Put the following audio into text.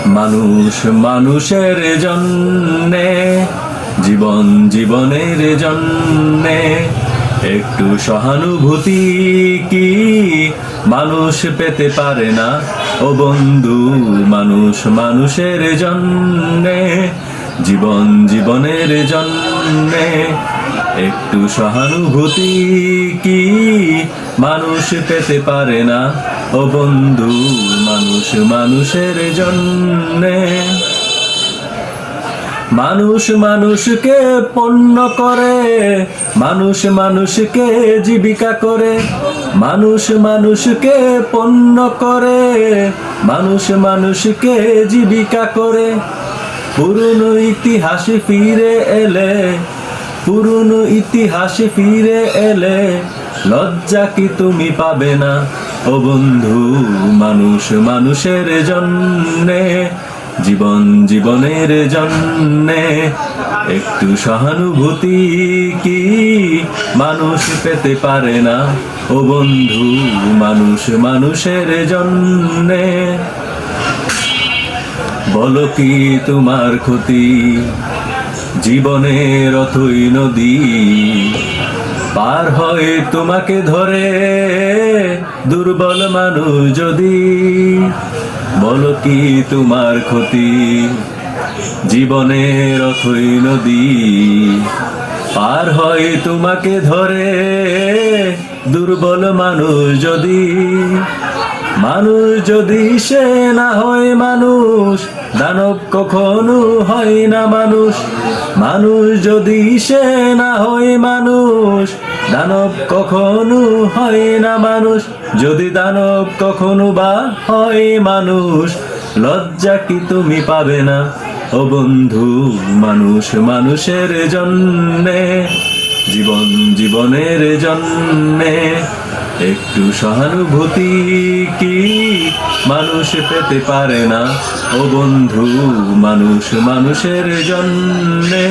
মানুষ মানুষের জন্যে, জীবন জীবনের জন্যে একটু সহানুভূতি কি মানুষ পেতে পারে না? ও বন্ধু, মানুষ মানুষের জন্যে, জীবন জীবনের জন্যে একটু সহানুভূতি কি মানুষ পেতে পারে না? ও বন্ধু, মানুষ মানুষের জন্যে। মানুষ মানুষকে পণ্য করে, মানুষ মানুষকে জীবিকা করে, মানুষ মানুষকে পণ্য করে, মানুষ মানুষকে জীবিকা করে। পুরনো ইতিহাসে ফিরে এলে, পুরনো ইতিহাসে ফিরে এলে লজ্জা কি তুমি পাবে না? ও বন্ধু, মানুষ মানুষের জন্যে, জীবন জীবনের জন্যে একটু সহানুভূতি কি মানুষ পেতে পারে না? ও বন্ধু, মানুষ মানুষের জন্যে। বলো কি তোমার ক্ষতি? জীবনের অথই নদী পার হয় তোমাকে ধরে দুর্বল মানুষ যদি। বলো কি তোমার ক্ষতি? জীবনের অথই নদী পার হয় তোমাকে ধরে দুর্বল মানুষ যদি। মানুষ যদি সে না হয় মানুষ, দানব কখনো হয় না মানুষ। মানুষ যদি সে না হয় মানুষ, দানব কখনো হয় না মানুষ। যদি দানব কখনো বা হয় মানুষ, লজ্জা কি তুমি পাবে না? ও বন্ধু, মানুষ মানুষের জন্যে, জীবন জীবনের জন্যে একটু সহানুভূতি কি মানুষ পেতে পারে না? ও বন্ধু, মানুষ মানুষের জন্যে।